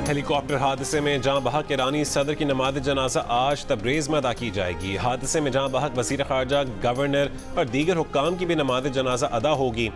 Helicopter हादसे में जहां बहक ईरानी सदर की नमाज जनाजा आज तबरेज़ में अदा की जाएगी। हादसे में जहां बहक वज़ीर ख़ारजा, गवर्नर और दीगर हुक्काम की भी नमाज जनाजा अदा होगी।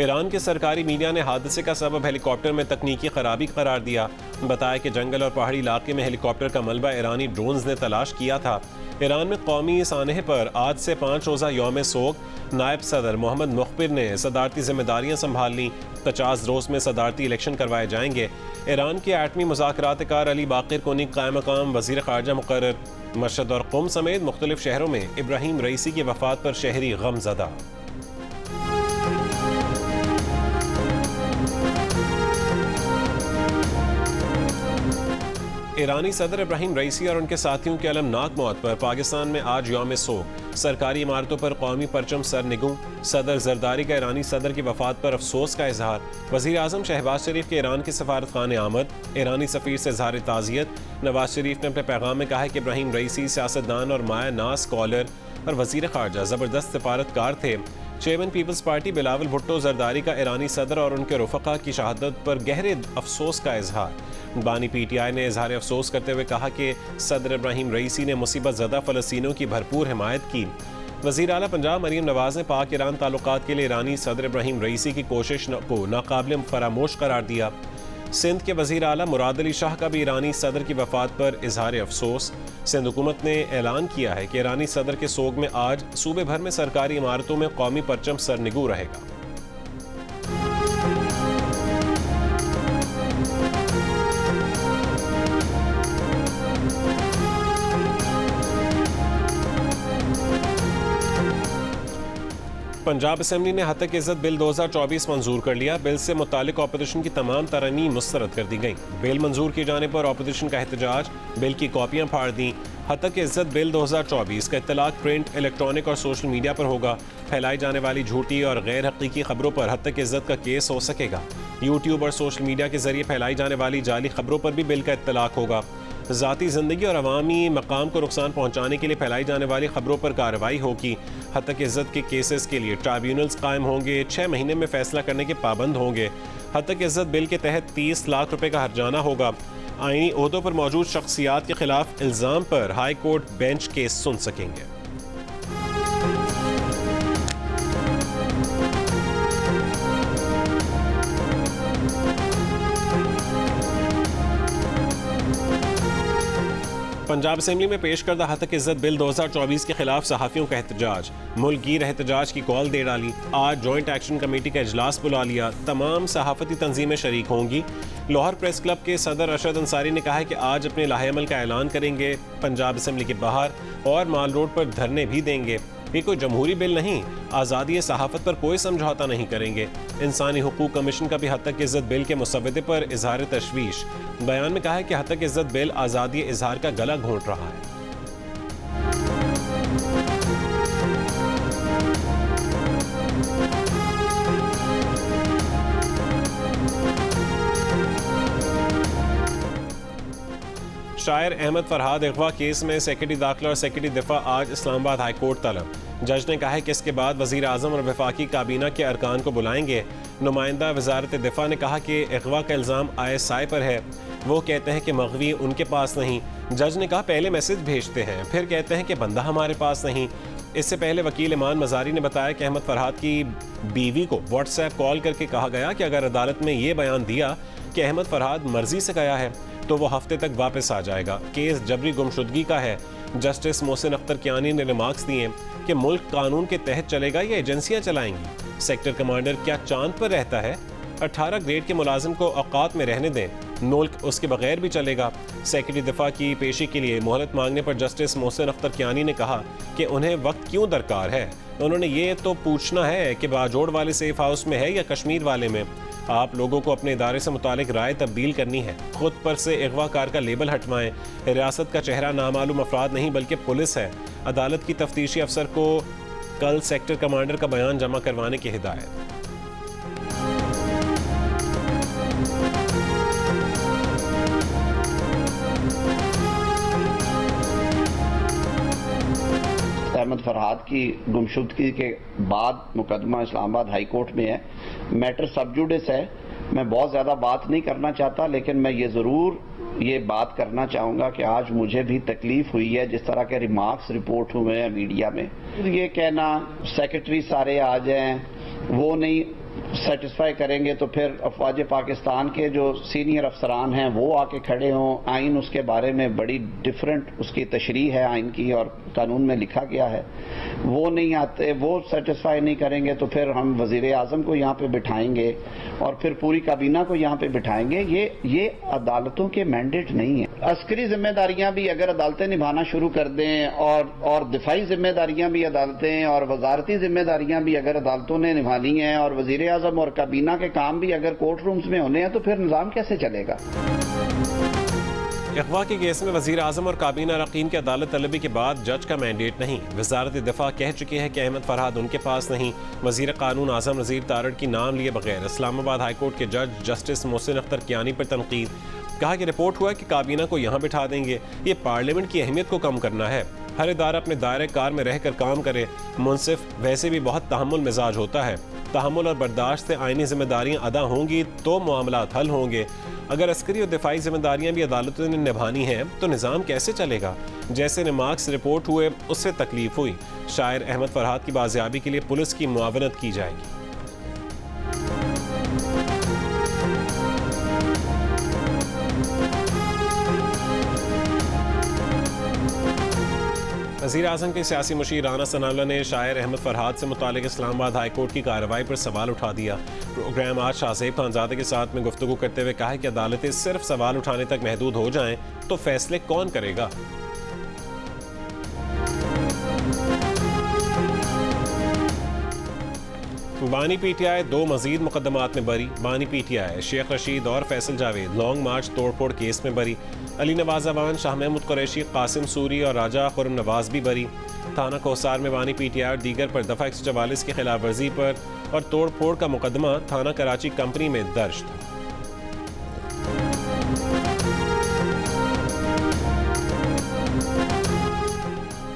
ईरान के सरकारी मीडिया ने हादसे का सबब हेलीकॉप्टर में तकनीकी खराबी करार दिया। बताया कि जंगल और पहाड़ी इलाके में हेलीकॉप्टर का मलबा ईरानी ड्रोन्स ने तलाश किया था। ईरान में कौमी सानहे पर आज से 5 रोज़ा यौम सोग नायब सदर मोहम्मद मुखबिर ने सदारती जिम्मेदारियां संभाल लीं। 50 रोज़ में सदारती इलेक्शन करवाए जाएंगे। ईरान के एटमी मुज़ाकरातकार अली बाकिर कोनी कायम मकाम वज़ीर ख़ारजा मुक़र्रर। मशहद और क़ुम समेत मुख्तलिफ शहरों में इब्राहीम रईसी की वफ़ात पर शहरी गमज़दा। ईरानी सदर इब्राहीम रईसी और उनके साथियों की अलमनाक मौत पर पाकिस्तान में आज यौम सोग। सरकारी इमारतों पर कौमी परचम सर निगूं। सदर जरदारी का ईरानी सदर की वफात पर अफसोस का इजहार। वज़ीर आज़म शहबाज शरीफ के ईरान के सफारत खाने आमद। ईरानी सफ़ीर से इजहार ताज़ियत। नवाज शरीफ ने अपने पैगाम में कहा है कि इब्राहीम रईसी सियासतदान और माया नाज स्कॉलर और वज़ीर ख़ारजा ज़बरदस्त सफारतकार थे। Chairman People's Party Bilawal Bhutto Zardari का ईरानी सदर और उनके रुफ़क़ा की शहादत पर गहरे अफसोस का इजहार। बानी PTI ने इजहार अफसोस करते हुए कहा कि सदर इब्राहीम रईसी ने मुसीबत ज़दा फ़लस्तीनियों की भरपूर हिमायत की। वज़ीर आला पंजाब मरीम नवाज ने पाक ईरान ताल्लुकात के लिए ईरानी सदर इब्राहीम रईसी की कोशिश को नाकाबिल फरामोश करार दिया। सिंध के वज़ीर आला मुराद अली शाह का भी ईरानी सदर की वफ़ात पर इजहार अफसोस। सिंध हुकूमत ने ऐलान किया है कि ईरानी सदर के सोग में आज सूबे भर में सरकारी इमारतों में कौमी परचम सरनिगू रहेगा। पंजाब असेंबली ने हतक इज़्ज़त बिल 2024 मंजूर कर लिया। बिल से मुतालिक अपोजिशन की तमाम तरमीम मुस्तरद कर दी गई। बिल मंजूर किए जाने पर अपोजिशन का एहतजाज, बिल की कॉपियाँ फाड़ दी। हतक इज़्ज़त बिल 2024 का इत्तलाक प्रिंट, इलेक्ट्रॉनिक और सोशल मीडिया पर होगा। फैलाई जाने वाली झूठी और गैर हकीकी खबरों पर हतक इज़्ज़त का केस हो सकेगा। यूट्यूब और सोशल मीडिया के जरिए फैलाई जाने वाली जाली खबरों पर भी बिल का इत्तलाक होगा। ज़ाती ज़िंदगी और अवामी मकाम को नुकसान पहुँचाने के लिए फैलाई जाने वाली खबरों पर कार्रवाई होगी। हतक इज़्ज़त के केसेस के लिए ट्राइब्यूनल्स कायम होंगे। 6 महीने में फैसला करने के पाबंद होंगे। हतक इज़्ज़त बिल के तहत 30 लाख रुपए का हर्जाना होगा। आईनी ओहदों पर मौजूद शख्सियात के खिलाफ इल्ज़ाम पर हाई कोर्ट बेंच केस सुन सकेंगे। पंजाब असेंबली में पेश करदा हतक इज़्ज़त बिल 2024 के खिलाफ सहाफ़ियों का एहतजाज। मुल्क गिर एहतजाज की कॉल दे डाली। आज जॉइंट एक्शन कमेटी का इजलास बुला लिया। तमाम सहाफ़ती तंजीमें शरीक होंगी। लाहौर प्रेस क्लब के सदर अरशद अंसारी ने कहा है कि आज अपने लाहेअमल का ऐलान करेंगे। पंजाब असेंबली के बाहर और माल रोड पर धरने भी देंगे। ये कोई जमहूरी बिल नहीं। आज़ादी सहाफ़त पर कोई समझौता नहीं करेंगे। इंसानी हुकूक कमीशन का भी हतक इज़्ज़त बिल के मुसव्वदे पर इजहार तशवीश। बयान में कहा है कि हतक इज़्ज़त बिल आज़ादी इजहार का गला घोंट रहा है। शायर अहमद फरहाद अगवा केस में सेक्रेटरी दाखिला और सेक्रेटरी दिफा आज इस्लामाबाद हाई कोर्ट तलब। जज ने कहा है कि इसके बाद वज़ीर आज़म और वफाकी काबीना के अरकान को बुलाएंगे। नुमाइंदा वजारत दिफा ने कहा कि अगवा का इल्ज़ाम ISI पर है। वो कहते हैं कि मग़वी उनके पास नहीं। जज ने कहा पहले मैसेज भेजते हैं, फिर कहते हैं कि बंदा हमारे पास नहीं। इससे पहले वकील इमान मज़ारी ने बताया कि अहमद फरहाद की बीवी को व्हाट्सएप कॉल करके कहा गया कि अगर अदालत में ये बयान दिया कि अहमद फरहाद मर्जी से गया है तो वो हफ्ते तक वापस आ जाएगा। केस जबरी गुमशुदगी का है। जस्टिस मोहसिन अख्तर कियानी ने रिमार्क्स दिए कि मुल्क कानून के तहत चलेगा या एजेंसियां चलाएंगी। सेक्टर कमांडर क्या चांद पर रहता है? 18 ग्रेड के मुलाजिम को औकात में रहने दें, मुल्क उसके बगैर भी चलेगा। सेक्रेटरी दिफा की पेशी के लिए मोहलत मांगने पर जस्टिस मोहसिन अख्तर कियानी ने कहा कि उन्हें वक्त क्यों दरकार है। उन्होंने ये तो पूछना है कि बाजोड़ वाले सेफ हाउस में है या कश्मीर वाले में। आप लोगों को अपने इदारे से मुतालिक राय तब्दील करनी है। खुद पर से अगवाकार का लेबल हटवाएं। रियासत का चेहरा नामालूम अफराद नहीं बल्कि पुलिस है। अदालत की तफ्तीशी अफसर को कल सेक्टर कमांडर का बयान जमा करवाने की हिदायत। अहमद फरहाद की गुमशुदगी के बाद मुकदमा इस्लामाबाद हाई कोर्ट में है। मैटर सब जुडिस है। मैं बहुत ज़्यादा बात नहीं करना चाहता, लेकिन मैं ये ज़रूर ये बात करना चाहूँगा कि आज मुझे भी तकलीफ हुई है जिस तरह के रिमार्क्स रिपोर्ट हुए हैं मीडिया में। ये कहना सेक्रेटरी सारे आ जाएं, वो नहीं सेटिस्फाई करेंगे तो फिर अफवाज पाकिस्तान के जो सीनियर अफसरान हैं वो आके खड़े हों। आइन उसके बारे में बड़ी डिफरेंट उसकी तशरीह है आइन की और कानून में लिखा गया है, वो नहीं आते, वो सेटिस्फाई नहीं करेंगे तो फिर हम वजीर आजम को यहाँ पे बिठाएंगे और फिर पूरी काबीना को यहाँ पे बिठाएंगे। ये अदालतों के मैंडेट नहीं है। अस्करी जिम्मेदारियां भी अगर अदालतें निभाना शुरू कर दें और दिफाई जिम्मेदारियां भी अदालतें और वजारती जिम्मेदारियां भी अगर अदालतों ने निभानी है और वजीर आजम और काबीना के काम भी अगर कोर्ट रूम्स में होने हैं तो फिर निजाम कैसे चलेगा। अगवा के केस में वजीर आजम और काबीना अरकान की अदालत तलबी के बाद जज का मैंडेट नहीं। वजारत दिफा कह चुकी है कि अहमद फरहाद उनके पास नहीं। वजीर कानून आजम नज़ीर तारड़ की नाम लिए बगैर इस्लामाबाद हाईकोर्ट के जज जस्टिस मोहसिन अख्तर कियानी पर तनकीद। कहा कि रिपोर्ट हुआ कि काबीना को यहाँ बिठा देंगे, ये पार्लियामेंट की अहमियत को कम करना है। हर इदारा अपने दायरे कार में रहकर काम करे। मुनसिफ वैसे भी बहुत तहम्मुल मिजाज होता है। तहम्मुल और बर्दाश्त से आइनी जिम्मेदारियां अदा होंगी तो मामलात हल होंगे। अगर अस्करी और दिफाई जिम्मेदारियां भी अदालतों ने निभानी हैं तो निज़ाम कैसे चलेगा। जैसे रिमार्क्स रिपोर्ट हुए उससे तकलीफ हुई। शायर अहमद फरहाद की बाजियाबी के लिए पुलिस की मुआवनत की जाएगी। वज़ीर आज़म के सियासी मुशीर राना सनाउल्लाह ने शायर अहमद फरहाद से मुतालिक इस्लामाबाद हाईकोर्ट की कार्रवाई पर सवाल उठा दिया। प्रोग्राम आज शाहज़ेब खानज़ादे के साथ में गुफ्तगू करते हुए कहा कि अदालतें सिर्फ सवाल उठाने तक महदूद हो जाएं तो फैसले कौन करेगा। बानी पीटीआई 2 मजीद मुकदमात में बरी। बानी पीटीआई शेख रशीद और फैसल जावेद लॉन्ग मार्च तोड़फोड़ केस में बरी। अली नवाज अवान, शाह महमूद कुरैशी, कासिम सूरी और राजा खुर्रम नवाज भी बरी। थाना कोसार में बानी पीटीआई और दीगर पर दफ़ा 144 की खिलाफ वर्जी पर और तोड़ फोड़ का मुकदमा थाना कराची कंपनी में दर्ज था।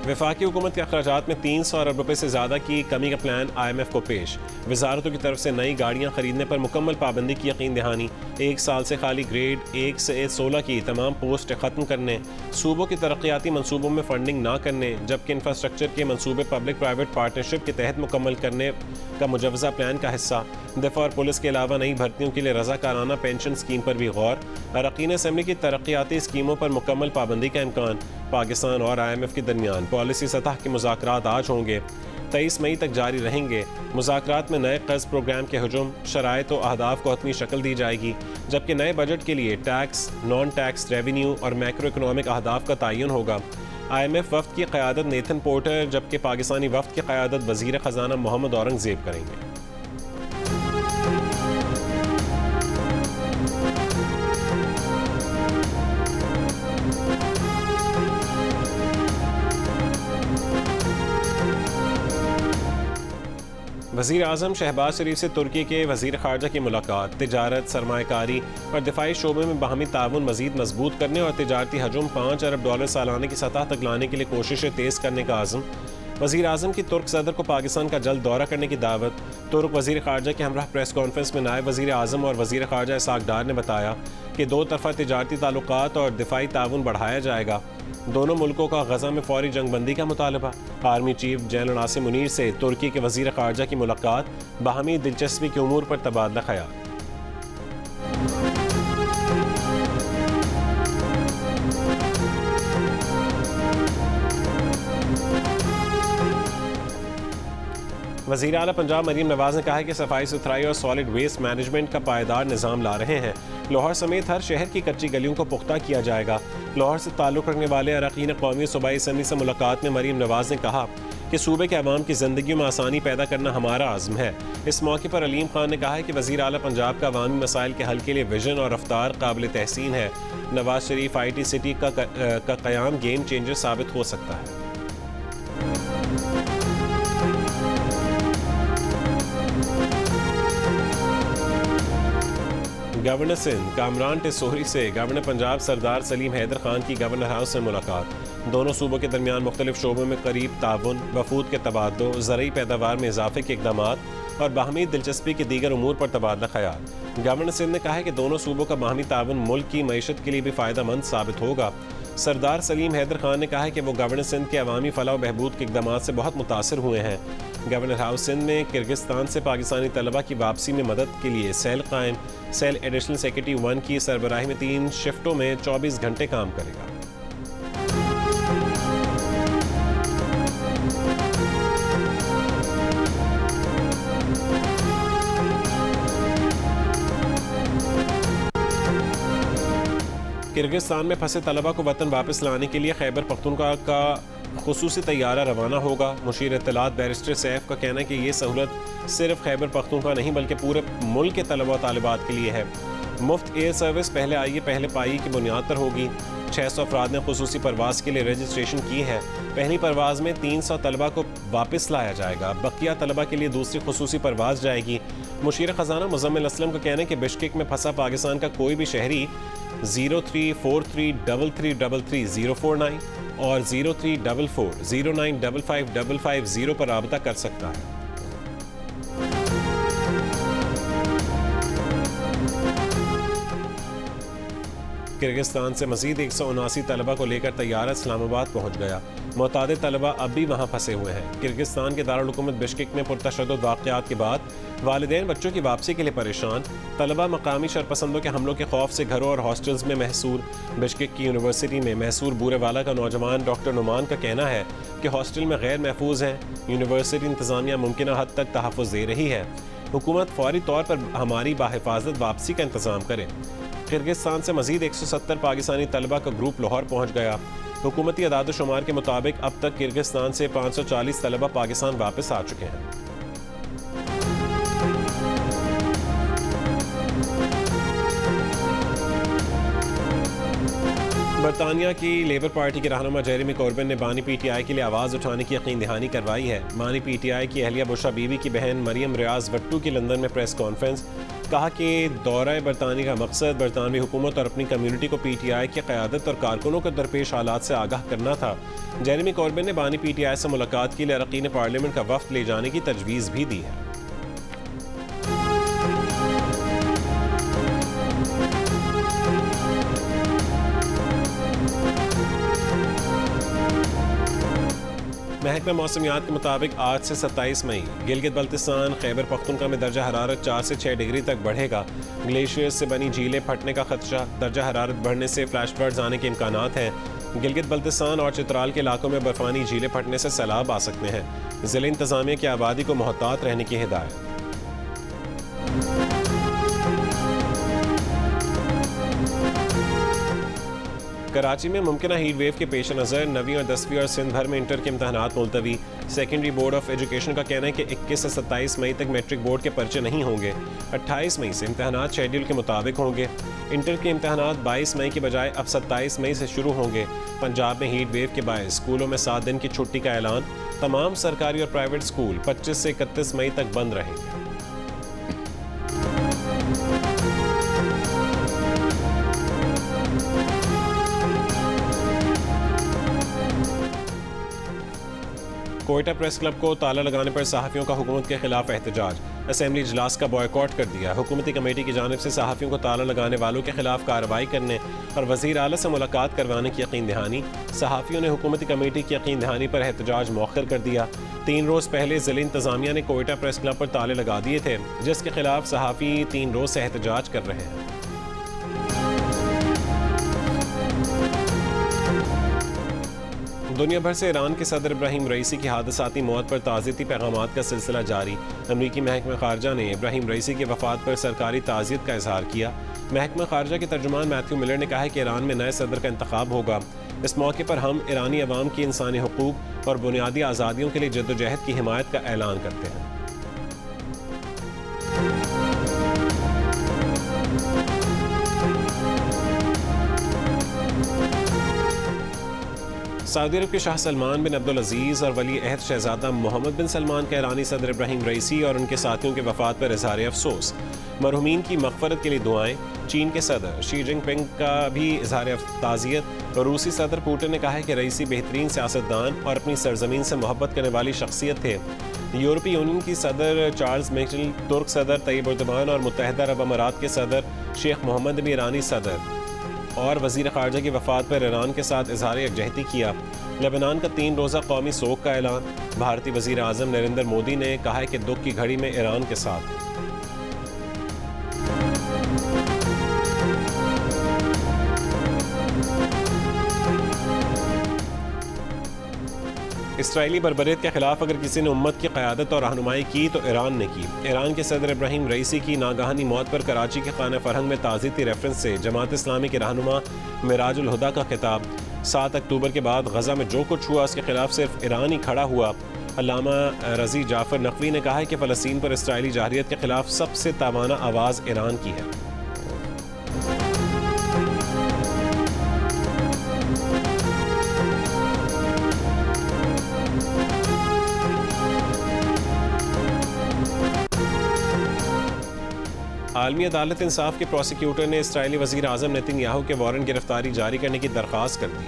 वफाकी हुकूमत के अखराजात में 300 अरब रुपए से ज़्यादा की कमी का प्लान IMF को पेश। वजारतों की तरफ से नई गाड़ियाँ खरीदने पर मुकम्मल पाबंदी की यकीन दहानी। 1 साल से खाली ग्रेड 1 से 16 की तमाम पोस्ट ख़त्म करने। सूबों की तरक्याती मनसूबों में फंडिंग ना करने जबकि इंफ्रास्ट्रक्चर के मनसूबे पब्लिक प्राइवेट पार्टनरशिप के तहत मुकम्मल करने का मुजवज़ा प्लान का हिस्सा। दफ़ा और पुलिस के अलावा नई भर्तियों के लिए रज़ाकाराना पेंशन स्कीम पर भी गौर। अरकान असम्बली की तरक्याती स्कीमों पर मुकम्मल पाबंदी का इम्कान। पाकिस्तान और IMF के दरमियान पॉलिसी सतह के मुज़ाकरात आज होंगे। 23 मई तक जारी रहेंगे। मुज़ाकरात में नए कर्ज प्रोग्राम के हुजूम, शराइत व अहदाफ को हतमी शक्ल दी जाएगी जबकि नए बजट के लिए टैक्स, नॉन टैक्स रेवेन्यू और मैक्रो इकनॉमिक अहदाफ का तयन होगा। IMF वफ्द की क़यादत नेथन पोर्टर जबकि पाकिस्तानी वफ्द की क़यादत वज़ीर ख़जाना मोहम्मद औरंगज़ेब करेंगे। वज़ीर आज़म शहबाज शरीफ से तुर्की के वज़ीर ख़ारजा की मुलाकात। तिजारत, सरमायाकारी और दिफाई शोबे में बाहमी ताउन मज़ीद मजबूत करने और तिजारती हजूम $5 अरब सालाना की सतह तक लाने के लिए कोशिशें तेज़ करने का आज़म। वज़ीर आज़म की तुर्क सदर को पाकिस्तान का जल्द दौरा करने की दावत। तुर्क वज़ीर ख़ारजा के हमराह प्रेस कॉन्फ्रेंस में नायब वज़ीर आज़म और वज़ीर ख़ारजा इसाक डार ने बताया कि 2 तरफ़ा तिजारती ताल्लुकात और दिफाई ताउन बढ़ाया जाएगा। दोनों मुल्कों का गज़ा में फौरी जंगबंदी का मुतालबा। Army chief general Asim Munir से तुर्की के वज़ीर ख़ारजा की मुलाकात। बाहमी दिलचस्पी के उमूर पर तबादला ख्याल। वज़ीर आला पंजाब मरीम नवाज ने कहा है कि सफाई सुथराई और सॉलिड वेस्ट मैनेजमेंट का पायदार निज़ाम ला रहे हैं। लाहौर समेत हर शहर की कच्ची गलियों को पुख्ता किया जाएगा। लाहौर से ताल्लुक़ रखने वाले अरकान कौमी सूबाई असम्बली से मुलाकात में मरीम नवाज ने कहा कि सूबे के अवाम की ज़िंदगी में आसानी पैदा करना हमारा आज़म है। इस मौके पर अलीम खान ने कहा है कि वज़ीर आला पंजाब का अवामी मसाइल के हल के लिए विजन और रफ्तार काबिल तहसीन है। नवाज शरीफ IT सिटी का क़याम गेम चेंजर साबित हो सकता है। गवर्नर सिंध कामरान टिसोरी से गवर्नर पंजाब सरदार सलीम हैदर खान की गवर्नर हाउस में मुलाकात। दोनों सूबों के दरमियान मुख्तलिफ शोबों में करीब ताउन, वफूद के तबादलों, ज़रई पैदावार में इजाफे के इकदाम और बाहमी दिलचस्पी के दीगर उमूर पर तबादला ख्याल। गवर्नर सिंध ने कहा है कि दोनों सूबों का बाहमी ताउन मुल्क की मईशत के लिए भी फ़ायदा मंद साबित होगा। सरदार सलीम हैदर खान ने कहा है कि वो गवर्नर सिंध के अवामी फलाह व बहबूद के इकदाम से बहुत मुतासर हुए हैं। गवर्नर हाउस सिंध में किर्गिस्तान से पाकिस्तानी तलबा की वापसी में मदद के लिए सेल कायम। सेल एडिशनल सेक्रेटरी 1 की सरबराही में 3 शिफ्टों में 24 घंटे काम करेगा। किर्गिस्तान में फंसे तलबा को वतन वापस लाने के लिए खैबर पख्तूनख्वा का खुसूसी तैयारा रवाना होगा। मुशीर इत्तलात बैरिस्टर सैफ का कहना है कि ये सहूलत सिर्फ खैबर पख्तूनख्वा नहीं बल्कि पूरे मुल्क के तलबा तालिबात के लिए है। मुफ्त एयर सर्विस पहले आइए पहले पाइए की बुनियाद पर होगी। 600 अफराद ने खुसूसी परवाज के लिए रजिस्ट्रेशन की है। पहली परवाज में 300 तलबा को वापस लाया जाएगा। बकिया तलबा के लिए दूसरी खुसूसी परवाज जाएगी। मुशीर ख़जाना मुज़म्मिल असलम का कहना है कि बिश्केक में फंसा पाकिस्तान का कोई भी शहरी 0343333049 और 034409555550 पर राबता कर सकता है। किर्गिस्तान से मजीद 179 तलबा को लेकर तैयारा इस्लामाबाद पहुँच गया। मुतादिद तलबा अब भी वहाँ फंसे हुए हैं। किर्गिस्तान के दारुल हुकूमत बिश्केक में पुरतशद्दुद वाक़यात के बाद वालिदैन बच्चों की वापसी के लिए परेशान। तलबा मकामी शरपसंदों के हमलों के खौफ से घरों और हॉस्टल्स में महसूर। बिश्केक की यूनिवर्सिटी में महसूर बूरेवाला का नौजवान डॉक्टर नुमान का कहना है कि हॉस्टल में गैर महफूज हैं। यूनिवर्सिटी इंतज़ामिया मुमकिन हद तक तहफ़्फ़ुज़ दे रही है। हुकूमत फौरी तौर पर हमारी बाहिफाजत वापसी का इंतज़ाम करे। किर्गिस्तान से मजीद 170 पाकिस्तानी तलबा का ग्रुप लाहौर पहुँच गया। हुकूमती अदाद-ओ-शुमार के मुताबिक अब तक किर्गिस्तान से 540 तलबा पाकिस्तान वापस आ चुके हैं। बरतानिया की लेबर पार्टी के रहनुमा जेरेमी कॉर्बिन ने बानी PTI के लिए आवाज़ उठाने की यकीन दहानी करवाई है। बानी PTI की अहलिया बुशरा बीवी की बहन मरियम रियाज वट्टू की लंदन में प्रेस कॉन्फ्रेंस। कहा कि दौरा बरतानिया का मकसद बरतानवी हुकूमत और अपनी कम्यूनिटी को PTI की क़यादत और कारकुनों को दरपेश हालात से आगाह करना था। जेरेमी कॉर्बिन ने बानी PTI से मुलाकात के लिए अरकान पार्लियामेंट का वफ्द ले जाने की तजवीज़ भी दी है। महकमा मौसमियात के मुताबिक आज से 27 मई गिलगित बल्तिस्तान खैबर पख्तूनख्वा में दर्जा हरारत 4 से 6 डिग्री तक बढ़ेगा। ग्लेशियर्स से बनी झीलें फटने का खदशा। दर्जा हरारत बढ़ने से फ्लैश फ्लड्स आने के इम्कानात हैं। गिलगित बल्तिस्तान और चित्राल के इलाकों में बर्फानी झीलें फटने से सैलाब आ सकते हैं। ज़िला इंतज़ामिया की आबादी को मोहतात रहने की हिदायत। कराची में मुमकिना हीट वेव के पेश नज़र 9वीं और 10वीं और सिंध भर में इंटर के इम्तहानात मुलतवी। सेकेंडरी बोर्ड ऑफ एजुकेशन का कहना है कि 21 से 27 मई तक मैट्रिक बोर्ड के पर्चे नहीं होंगे। 28 मई से इम्तहानात शेड्यूल के मुताबिक होंगे। इंटर के इम्तहानात 22 मई के बजाय अब 27 मई से शुरू होंगे। पंजाब में हीट वेव के बायस स्कूलों में 7 दिन की छुट्टी का ऐलान। तमाम सरकारी और प्राइवेट स्कूल 25 से 31 मई तक बंद रहेंगे। कोयटा प्रेस क्लब को ताला लगाने पर सहाफ़ियों का हुकूमत के खिलाफ एहतजाज। असेंबली इजलास का बॉयकॉट कर दिया। हुकूमती कमेटी की जानिब से सहाफ़ियों को ताला लगाने वालों के खिलाफ कार्रवाई करने और वज़ीर आला से मुलाकात करवाने की यकीन दहानी। सहाफ़ियों ने हुकूमती कमेटी की यकीन दहानी पर एहतजाज मौखर कर दिया। 3 रोज़ पहले ज़िला इंतज़ामिया ने कोयटा प्रेस क्लब पर ताले लगा दिए थे, जिसके खिलाफ सहाफ़ी 3 रोज़ से एहतजाज कर रहे हैं। दुनिया भर से ईरान के सदर इब्राहिम रईसी की हादसाती मौत पर ताज़ियती पैगामात का सिलसिला जारी। अमरीकी महकमा ख़ारजा ने इब्राहिम रईसी की वफ़ात पर सरकारी ताज़ियत का इजहार किया। महकमा ख़ारजा के तर्जुमान मैथ्यू मिलर ने कहा है कि ईरान में नए सदर का इंतखाब होगा। इस मौके पर हम ईरानी अवाम की इंसानी हुकूक और बुनियादी आज़ादियों के लिए जद्दोजहद की हिमायत का ऐलान करते हैं। सऊदी अरब के शाह सलमान बिन अब्दुल अजीज़ और वली अहद शहजादा मोहम्मद बिन सलमान का ईरानी सदर इब्राहिम रईसी और उनके साथियों के वफात पर इज़हार अफसोस। मरहूमीन की मग़फ़रत के लिए दुआएं। चीन के सदर शी जिनपिंग का भी इज़हार ताज़ियत। रूसी सदर पुतिन ने कहा है कि रईसी बेहतरीन सियासतदान और अपनी सरजमीन से मोहब्बत करने वाली शख्सियत थे। यूरोपीय यूनियन की सदर चार्ल्स मिशेल, तुर्क सदर तैयब उर्दमान और मुत्तहिदा अरब अमारात के सदर शेख मोहम्मद ने ईरानी सदर और वज़ीर ख़ारजा की वफ़ात पर ईरान के साथ इज़हार यकजहती किया। लेबनान का 3 रोज़ा कौमी सोग का ऐलान। भारतीय वज़ीर आज़म नरेंद्र मोदी ने कहा है कि दुख की घड़ी में ईरान के साथ। इसराइली बर्बरियत के खिलाफ अगर किसी ने उम्मत की क़यादत और रहनुमाई की तो ईरान ने की। ईरान के सदर इब्राहिम रईसी की नागहानी मौत पर कराची के खाना फरहंग में ताज़ीती रेफरेंस से जमात इस्लामी के रहनुमा मिराजुल हुदा का खिताब। 7 अक्टूबर के बाद गजा में जो कुछ हुआ उसके खिलाफ सिर्फ ईरान ही खड़ा हुआ। अल्लामा रज़ी जाफ़र नकवी ने कहा है कि फ़लस्तीन पर इसराइली जाहिरियत के खिलाफ सबसे तावाना आवाज़ ईरान की है। आलमी अदालत इंसाफ के प्रोसिक्यूटर ने इसराइली वज़ीर आज़म नेतन्याहू के वारंट गिरफ्तारी जारी करने की दरख्वास्त कर दी।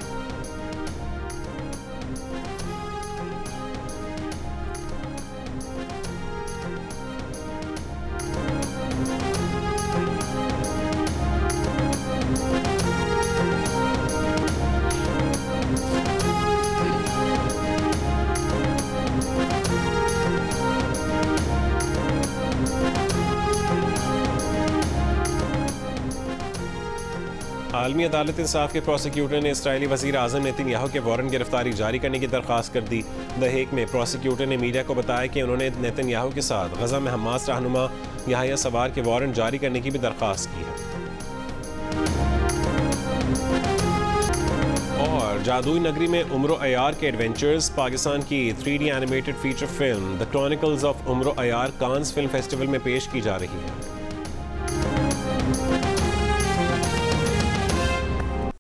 आलमी अदालत इंसाफ के प्रोसिक्यूटर ने इसराइली वज़ीर आज़म नेतन्याहू के वारंट गिरफ्तारी जारी करने की दरख्वास्त कर दी। द हेग में प्रोसिक्यूटर ने मीडिया को बताया कि उन्होंने नेतन्याहू के साथ गजा में हमास रहनुमा याह्या सवार के वारंट जारी करने की भी दरख्वास्त की है। और जादुई नगरी में उम्र अयार के एडवेंचर्स। पाकिस्तान की 3D animated feature film the chronicles of उम्र अयार कांस फिल्म फेस्टिवल में पेश की जा रही है।